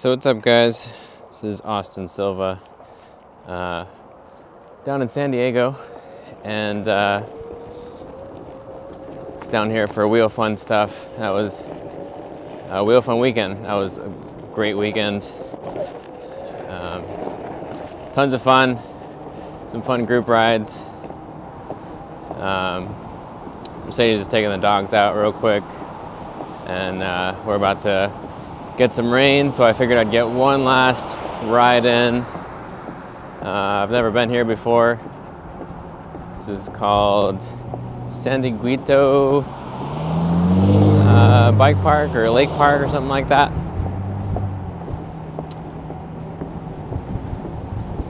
So what's up, guys? This is Austen Silva down in San Diego, and down here for Wheel Fun stuff. That was a Wheel Fun weekend. That was a great weekend. Tons of fun, some fun group rides. Mercedes is taking the dogs out real quick, and we're about to get some rain, so I figured I'd get one last ride in. I've never been here before. This is called San Dieguito Bike Park or Lake Park or something like that.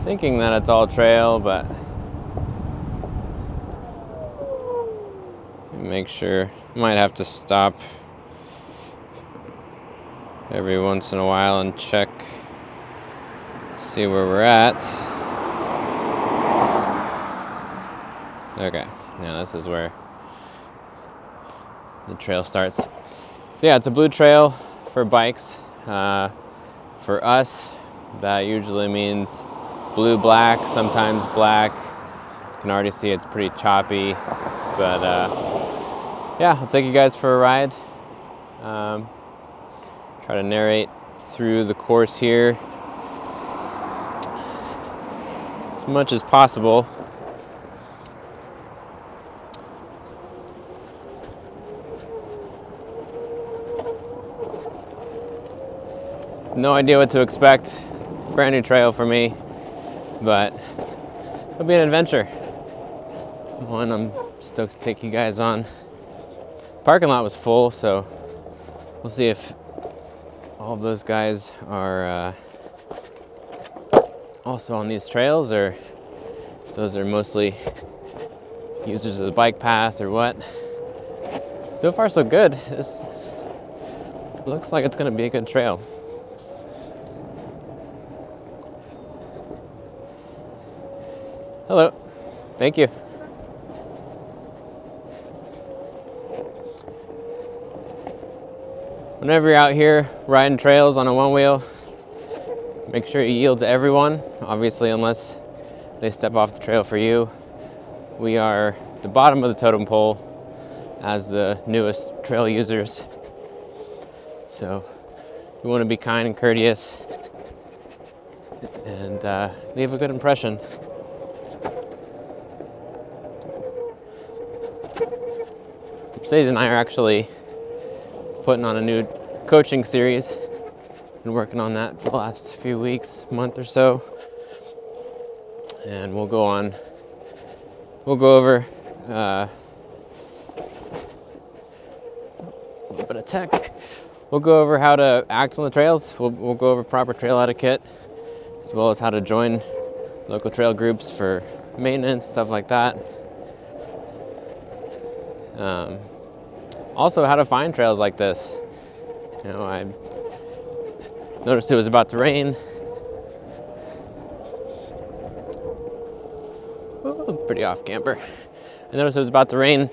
Thinking that it's all trail, but make sure. Might have to stop every once in a while and check, see where we're at. Okay, yeah, this is where the trail starts. So yeah, it's a blue trail for bikes. For us, that usually means blue, black, sometimes black. You can already see it's pretty choppy, but yeah, I'll take you guys for a ride. Try to narrate through the course here as much as possible. No idea what to expect. It's a brand new trail for me, but it'll be an adventure. One I'm stoked to take you guys on. Parking lot was full, so we'll see if all of those guys are also on these trails, or if those are mostly users of the bike path or what. So far so good. This looks like it's going to be a good trail. Hello. Thank you. Whenever you're out here riding trails on a one wheel, make sure you yield to everyone, obviously, unless they step off the trail for you. We are the bottom of the totem pole as the newest trail users, so we want to be kind and courteous and leave a good impression. Mercedes and I are actually putting on a new coaching series. Been working on that for the last few weeks, month or so. And we'll go over a little bit of tech. We'll go over how to act on the trails. We'll go over proper trail etiquette, as well as how to join local trail groups for maintenance, stuff like that. Also, how to find trails like this. You know, I noticed it was about to rain. Ooh, pretty off camber. I noticed it was about to rain.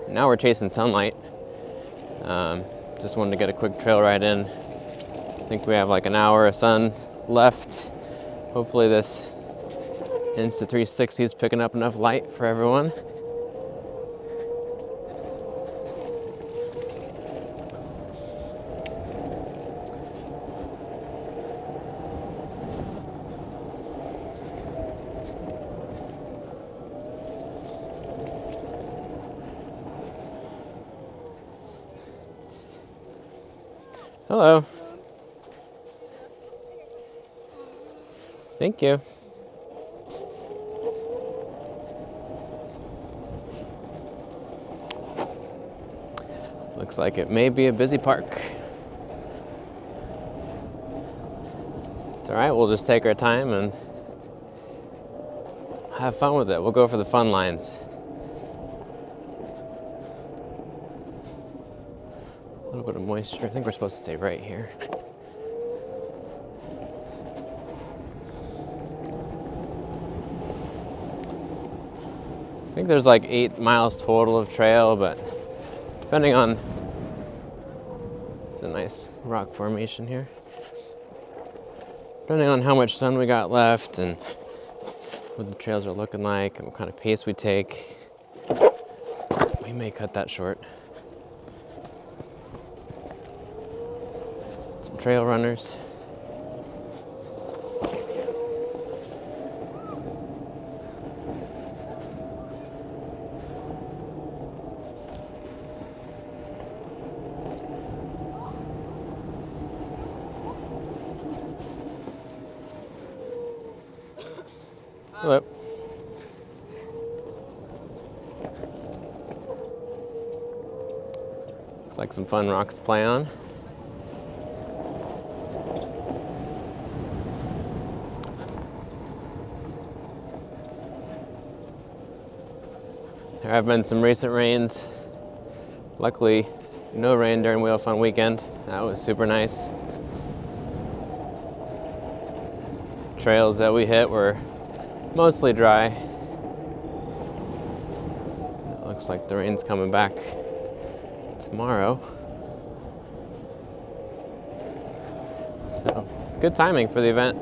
Now we're chasing sunlight. Just wanted to get a quick trail ride in. I think we have like an hour of sun left. Hopefully this Insta360 is picking up enough light for everyone. Hello. Thank you. Looks like it may be a busy park. It's all right, we'll just take our time and have fun with it. We'll go for the fun lines. A little bit of moisture. I think we're supposed to stay right here. I think there's like 8 miles total of trail, but depending on, it's a nice rock formation here. depending on how much sun we got left and what the trails are looking like and what kind of pace we take, we may cut that short. Some trail runners. Hello. Looks like some fun rocks to play on. There have been some recent rains. Luckily, no rain during Wheel Fun weekend. That was super nice. Trails that we hit were mostly dry. It looks like the rain's coming back tomorrow. So, good timing for the event.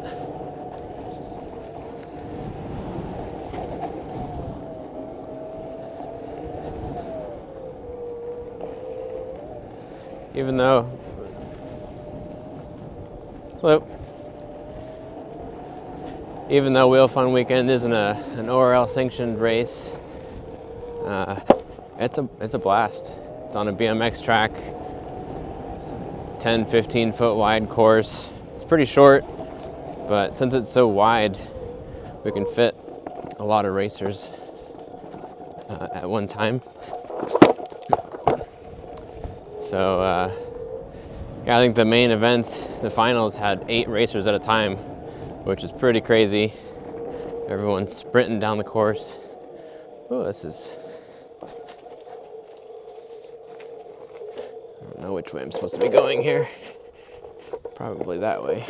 Even though, hello. Even though Wheel Fun Weekend isn't an ORL sanctioned race, it's a blast. It's on a BMX track, 10, 15 foot wide course. It's pretty short, but since it's so wide, we can fit a lot of racers at one time. So yeah, I think the main events, the finals, had 8 racers at a time, which is pretty crazy. Everyone's sprinting down the course. Oh, this is, I don't know which way I'm supposed to be going here. Probably that way.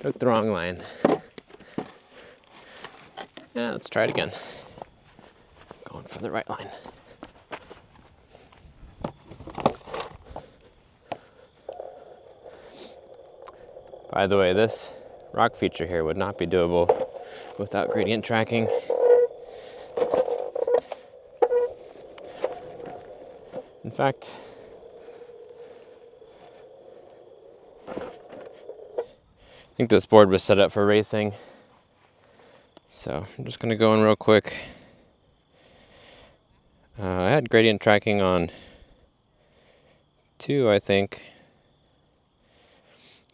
Took the wrong line. Yeah, let's try it again. Going for the right line. By the way, this rock feature here would not be doable without gradient tracking. In fact, I think this board was set up for racing. So I'm just gonna go in real quick. I had gradient tracking on 2, I think,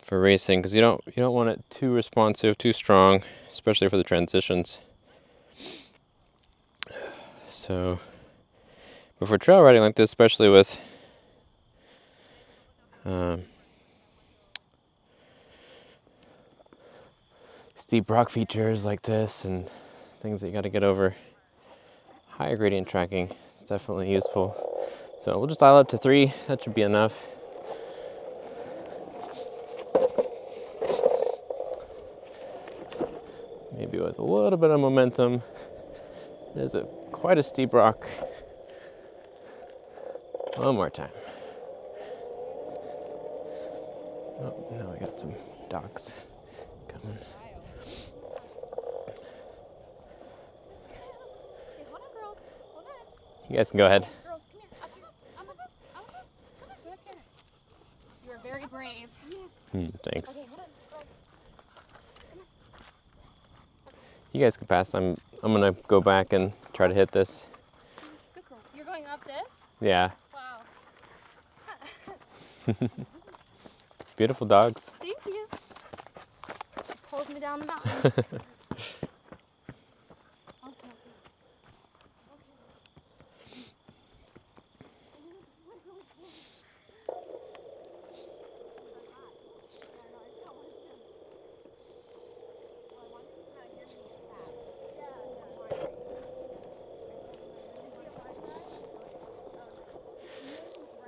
for racing, because you don't want it too responsive, too strong, especially for the transitions. So, but for trail riding like this, especially with steep rock features like this and things that you got to get over, higher gradient tracking is definitely useful. So we'll just dial up to 3. That should be enough. Maybe with a little bit of momentum. There's quite a steep rock. One more time. Oh, now I got some dogs coming. You guys can go ahead. Girls, come here. Up. Come on. You are very brave. Thanks. Okay, hold on. Girls. You guys can pass. I'm gonna go back and try to hit this. Good girls. You're going up this? Yeah. Wow. Beautiful dogs. Thank you. She pulls me down the mountain.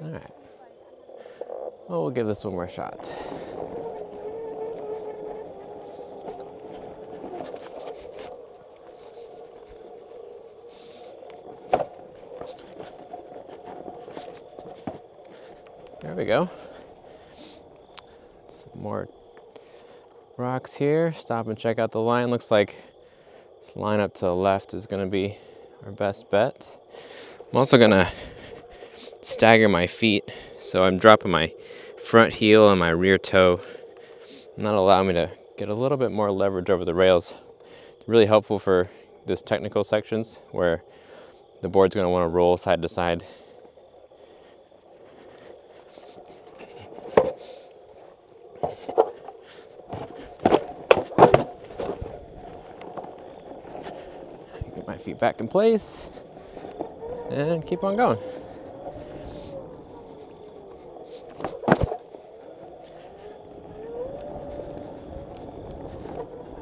All right. Well, we'll give this one more shot. There we go. Let's More rocks here. Stop and check out the line. Looks like this line up to the left is gonna be our best bet. I'm also gonna stagger my feet, so I'm dropping my front heel and my rear toe, and that'll allow me to get a little bit more leverage over the rails. It's really helpful for this technical sections where the board's gonna wanna roll side to side. Get my feet back in place and keep on going.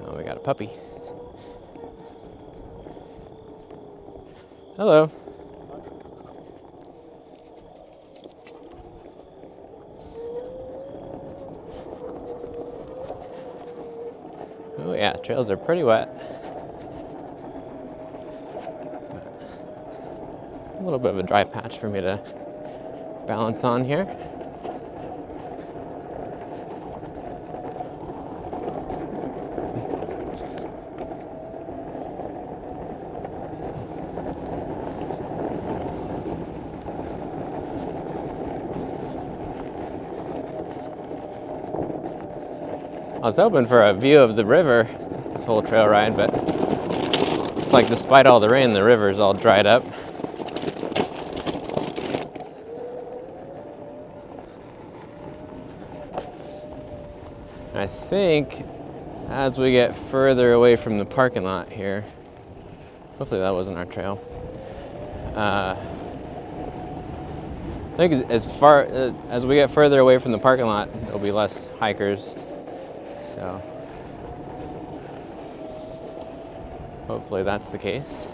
Oh, we got a puppy. Hello. Oh yeah, trails are pretty wet. A little bit of a dry patch for me to balance on here. I was hoping for a view of the river this whole trail ride, but it's like despite all the rain, the river's all dried up. I think as we get further away from the parking lot here, hopefully that wasn't our trail. I think as far as we get further away from the parking lot, there'll be less hikers. So hopefully that's the case.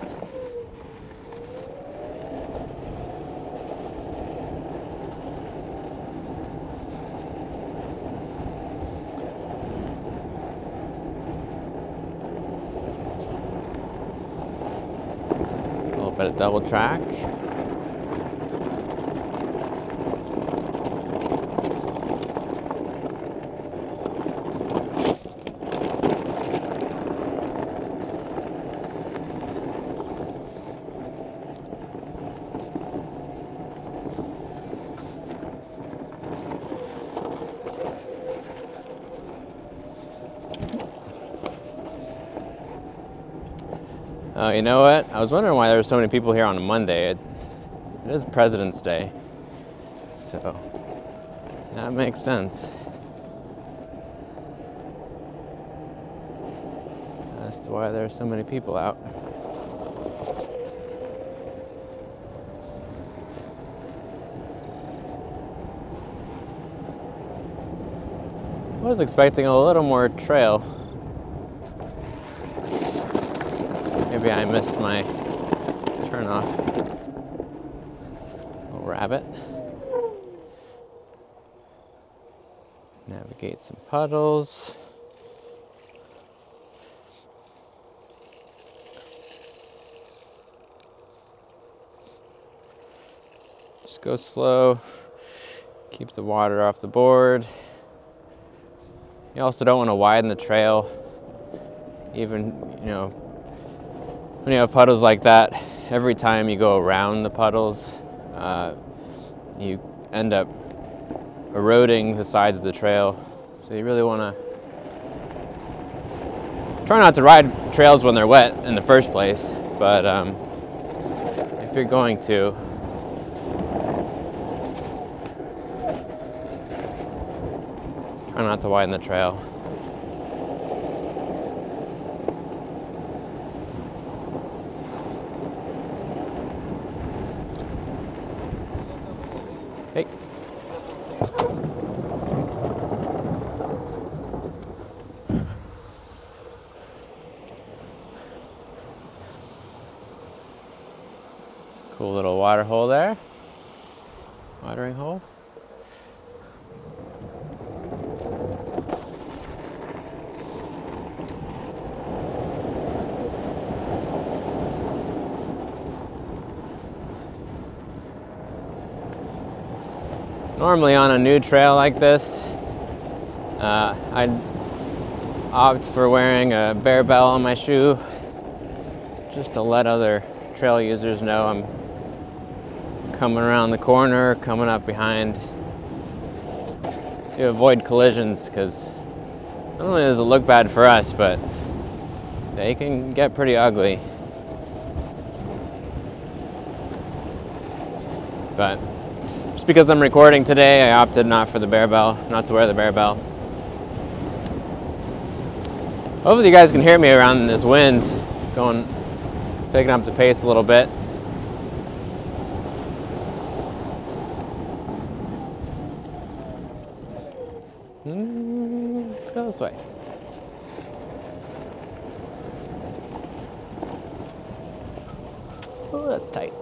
A little bit of double track. Oh, you know what? I was wondering why there were so many people here on a Monday. It is President's Day, so that makes sense as to why there are so many people out. I was expecting a little more trail. Maybe I missed my turnoff. Little rabbit. Navigate some puddles. Just go slow. Keep the water off the board. You also don't want to widen the trail. Even, you know, when you have puddles like that, every time you go around the puddles, you end up eroding the sides of the trail. So you really want to try not to ride trails when they're wet in the first place, but if you're going to, try not to widen the trail. Hey. Cool little water hole there. Watering hole. Normally on a new trail like this, I'd opt for wearing a bear bell on my shoe just to let other trail users know I'm coming around the corner, coming up behind, to avoid collisions, because not only does it look bad for us, but they can get pretty ugly. But just because I'm recording today, I opted not for the bear bell, not to wear the bear bell. Hopefully you guys can hear me around this wind, picking up the pace a little bit. Let's go this way. Oh, that's tight.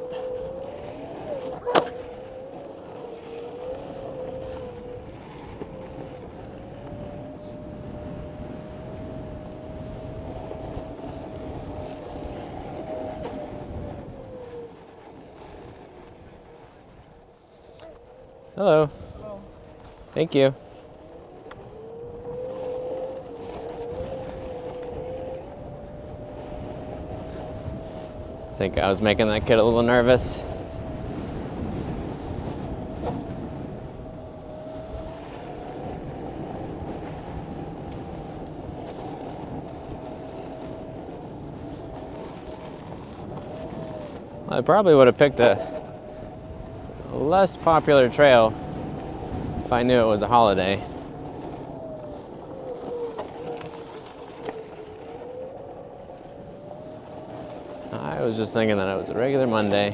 Hello. Hello. Thank you. I think I was making that kid a little nervous. I probably would have picked a less popular trail if I knew it was a holiday. I was just thinking that it was a regular Monday.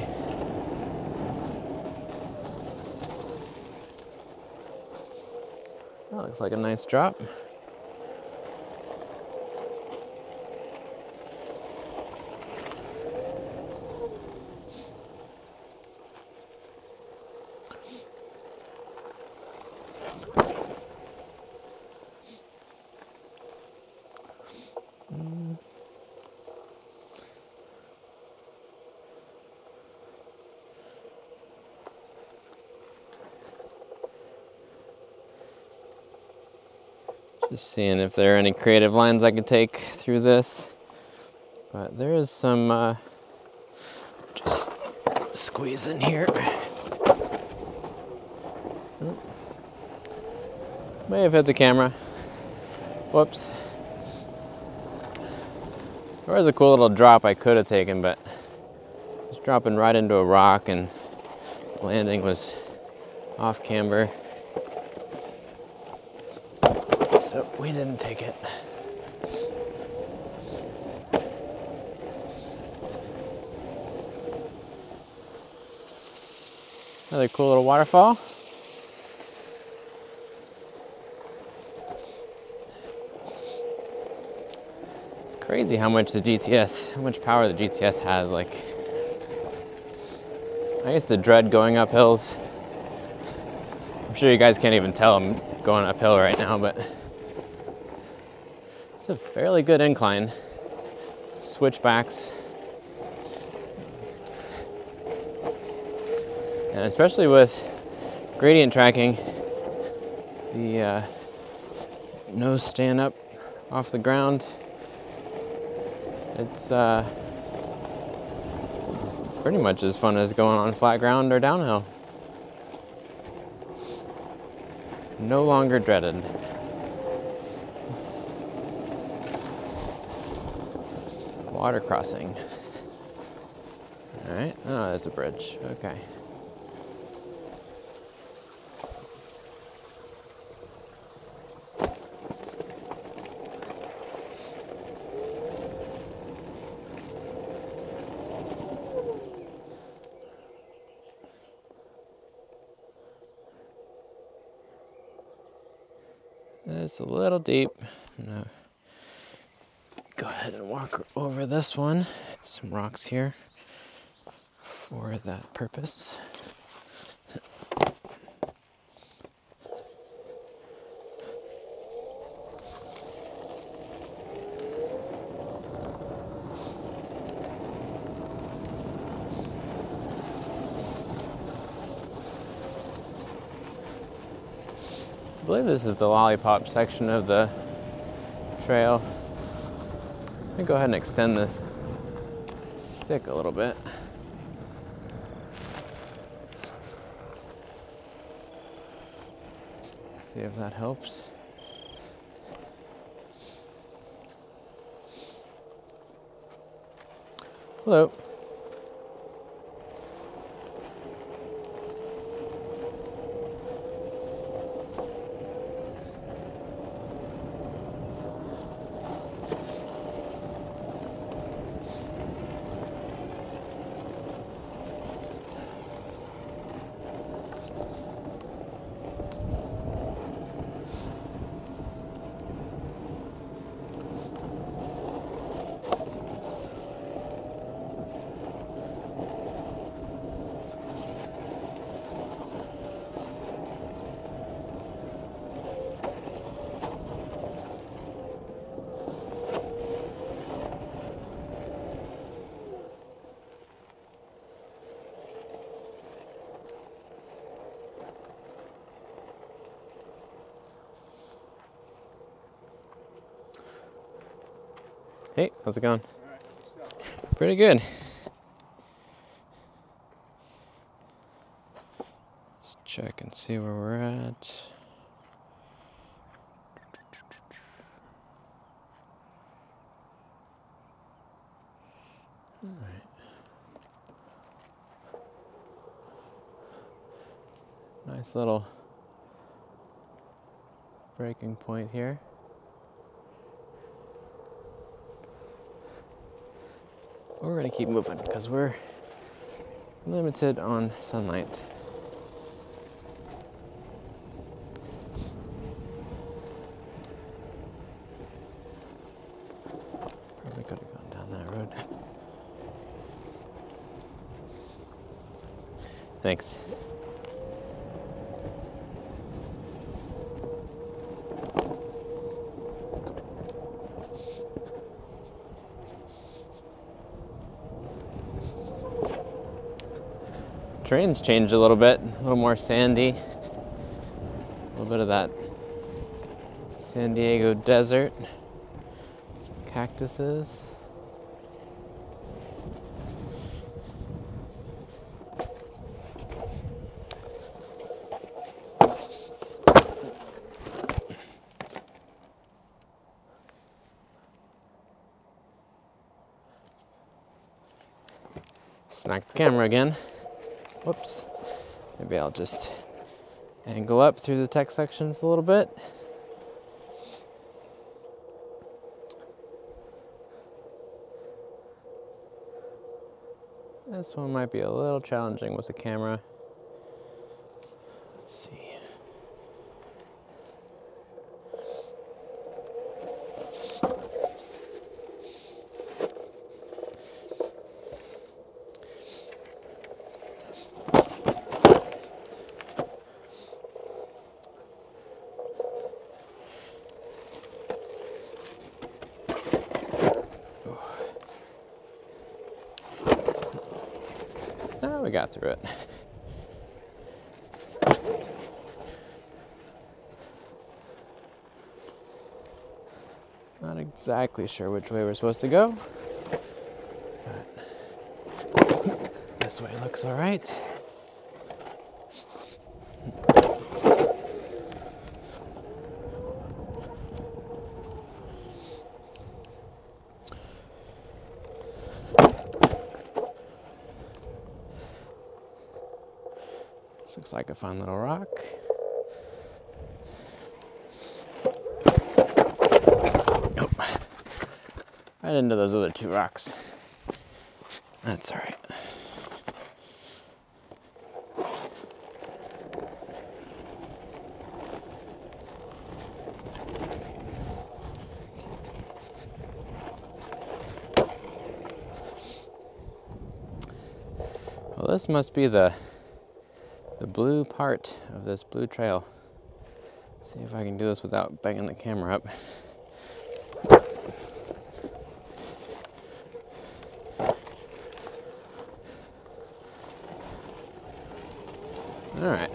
That looks like a nice drop. Just seeing if there are any creative lines I could take through this. But there is some, just squeeze in here. May have hit the camera. Whoops. There was a cool little drop I could have taken, but just dropping right into a rock and landing was off camber. So we didn't take it. Another cool little waterfall. It's crazy how much how much power the GTS has. Like, I used to dread going up hills. I'm sure you guys can't even tell I'm going uphill right now, but it's a fairly good incline. Switchbacks. And especially with gradient tracking, the nose stand up off the ground, it's pretty much as fun as going on flat ground or downhill. No longer dreaded. Water crossing. All right, oh, there's a bridge, okay. It's a little deep. I'm gonna go ahead and walk over this one. Some rocks here for that purpose. I believe this is the lollipop section of the trail. Let me go ahead and extend this stick a little bit. See if that helps. Hello. Hey, how's it going? Pretty good. Let's check and see where we're at. All right. Nice little breaking point here. We're gonna keep moving because we're limited on sunlight. Probably could have gone down that road. Thanks. Terrain's changed a little bit, a little more sandy. A little bit of that San Diego desert. Some cactuses. Smack the camera again. Whoops. Maybe I'll just angle up through the text sections a little bit. This one might be a little challenging with the camera. Let's see. We got through it. Not exactly sure which way we're supposed to go, but this way looks all right. This looks like a fun little rock. Nope. Right into those other two rocks. That's all right. Well, this must be the blue part of this blue trail. See if I can do this without banging the camera up. All right.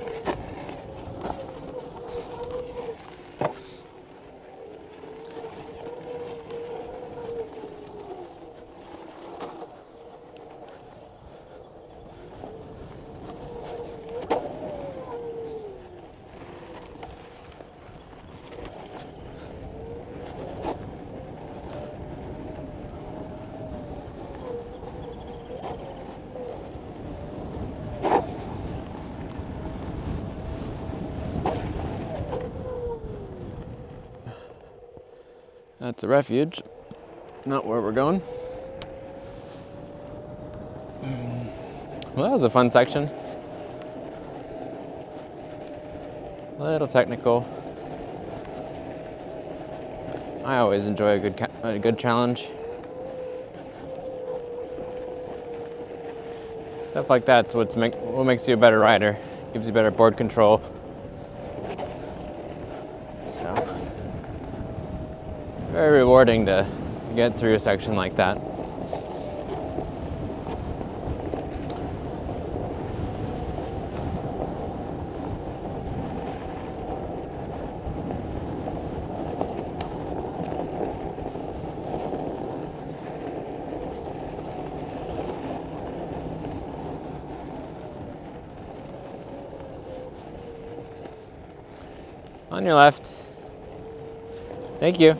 That's a refuge, not where we're going. Well, that was a fun section. A little technical. I always enjoy a good challenge. Stuff like that's what makes you a better rider. Gives you better board control. So, very rewarding to get through a section like that. On your left. Thank you.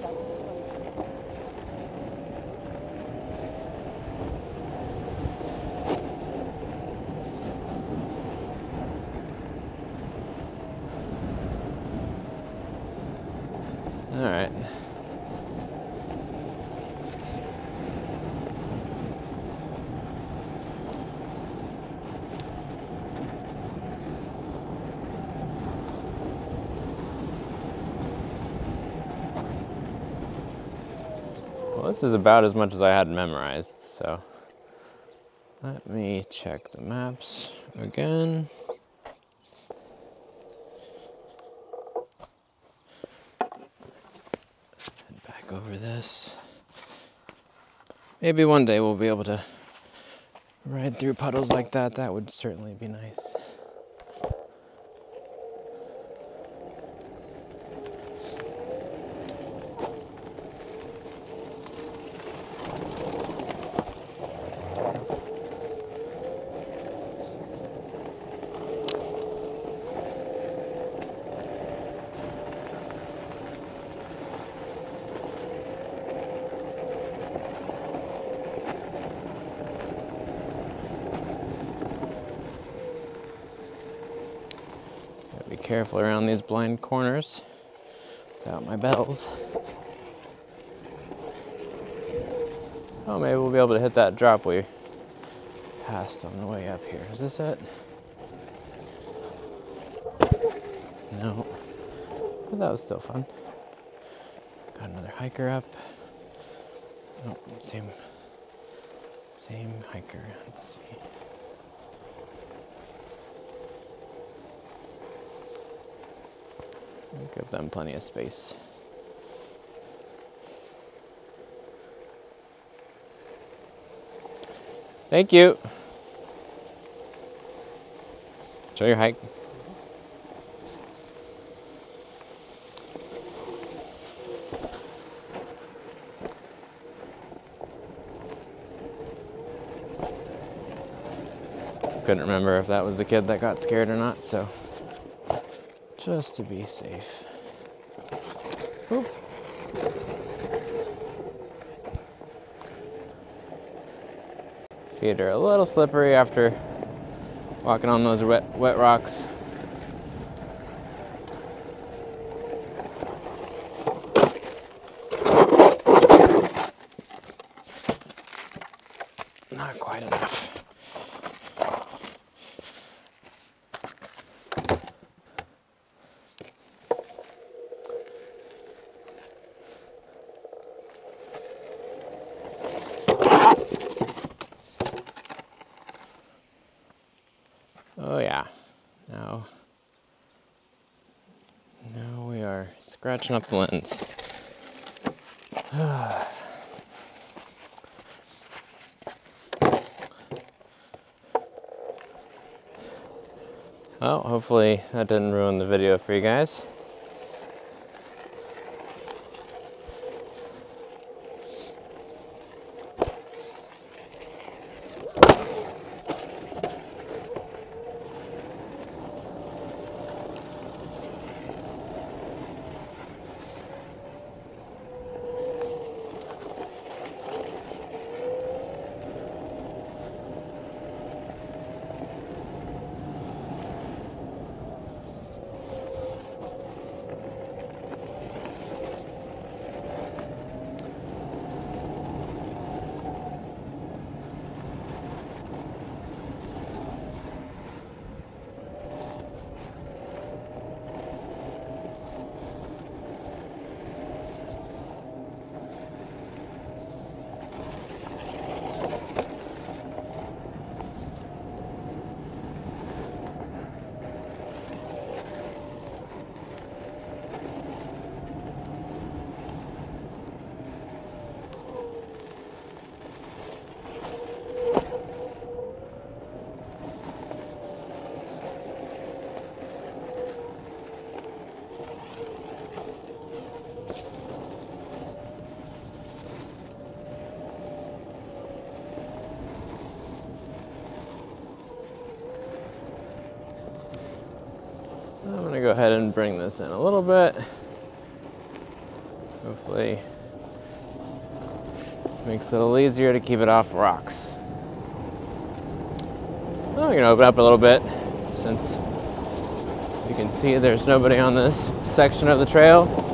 All right. Well, this is about as much as I had memorized, so let me check the maps again. Head back over this. Maybe one day we'll be able to ride through puddles like that. That would certainly be nice. Be careful around these blind corners without my bells. Oh, maybe we'll be able to hit that drop we passed on the way up here. Is this it? No. But that was still fun. Got another hiker up. Oh, same hiker. Let's see. Give them plenty of space. Thank you. Show your hike. Couldn't remember if that was the kid that got scared or not, so just to be safe. Ooh. Feet are a little slippery after walking on those wet rocks. Not quite enough. Oh yeah, now we are scratching up the lens. Well, hopefully that didn't ruin the video for you guys. bring this in a little bit. Hopefully makes it a little easier to keep it off rocks. I'm gonna open up a little bit since you can see there's nobody on this section of the trail.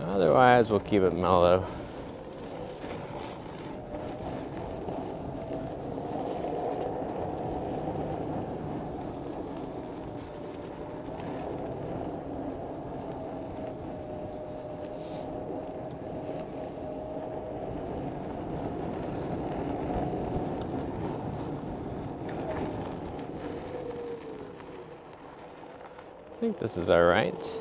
Otherwise, we'll keep it mellow. I think this is all right.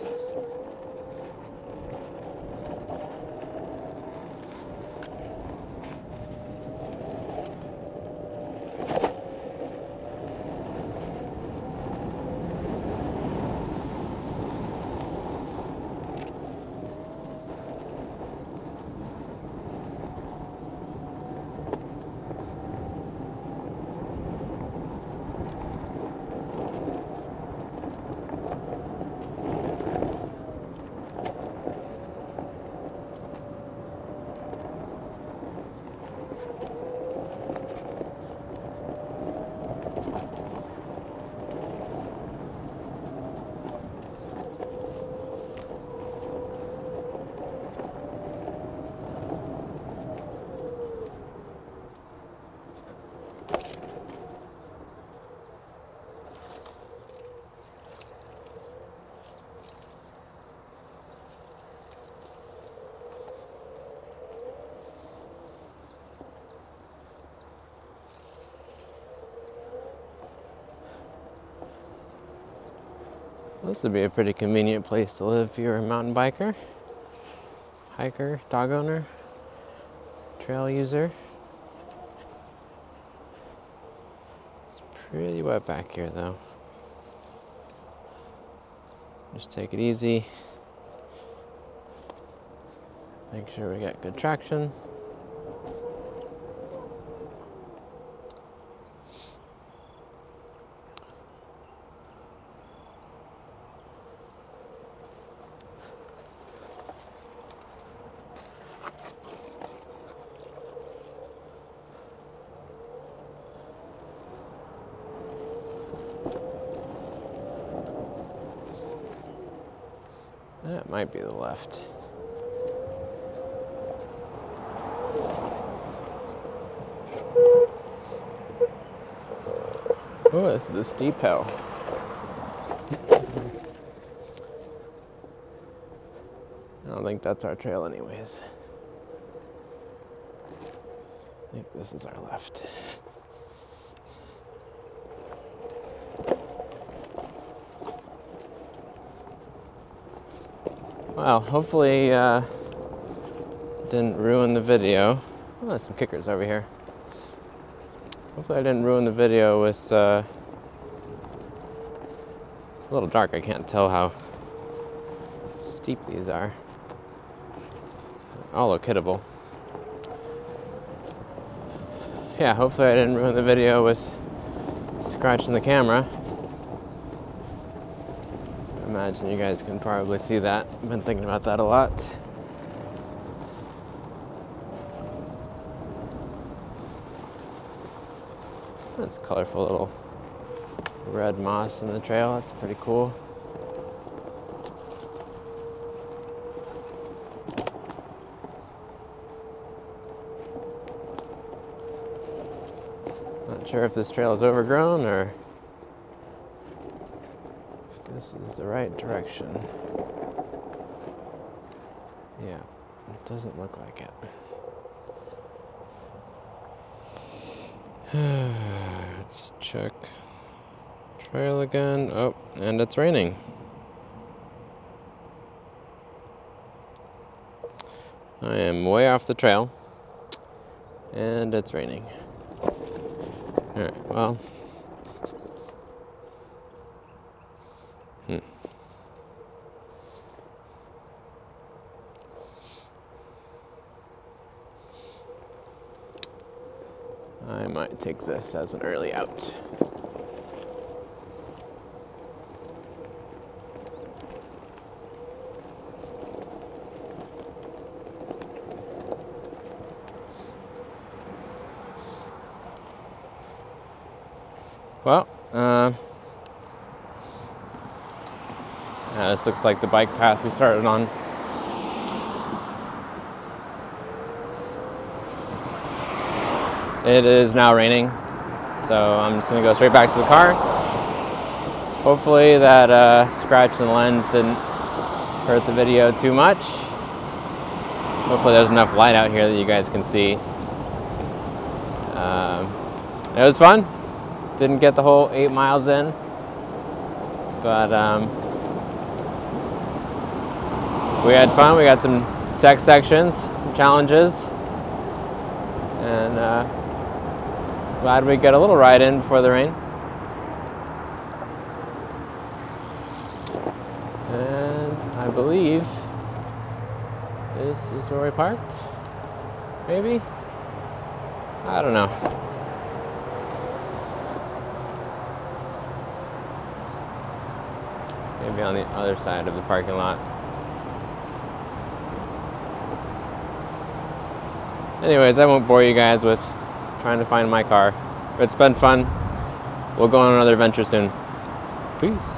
This would be a pretty convenient place to live if you're a mountain biker, hiker, dog owner, trail user. It's pretty wet back here though. Just take it easy. Make sure we get good traction. That might be the left. Oh, this is a steep hill. I don't think that's our trail anyways. I think this is our left. Well, hopefully didn't ruin the video. Oh, there's some kickers over here. Hopefully I didn't ruin the video with, it's a little dark, I can't tell how steep these are. All look hittable. Yeah, hopefully I didn't ruin the video with scratching the camera. I imagine you guys can probably see that. I've been thinking about that a lot. That's colorful little red moss in the trail. That's pretty cool. Not sure if this trail is overgrown or if this is the right direction. Yeah, it doesn't look like it. Let's check trail again. Oh, and it's raining. I am way off the trail and it's raining. All right, well, I might take this as an early out. Well, this looks like the bike path we started on. It is now raining, so I'm just gonna go straight back to the car. Hopefully that scratch in the lens didn't hurt the video too much. Hopefully there's enough light out here that you guys can see. It was fun. Didn't get the whole 8 miles in, but we had fun. We got some tech sections, some challenges, and glad we got a little ride in before the rain. And I believe this is where we parked, maybe? I don't know. Maybe on the other side of the parking lot. Anyways, I won't bore you guys with trying to find my car. But it's been fun. We'll go on another adventure soon. Peace.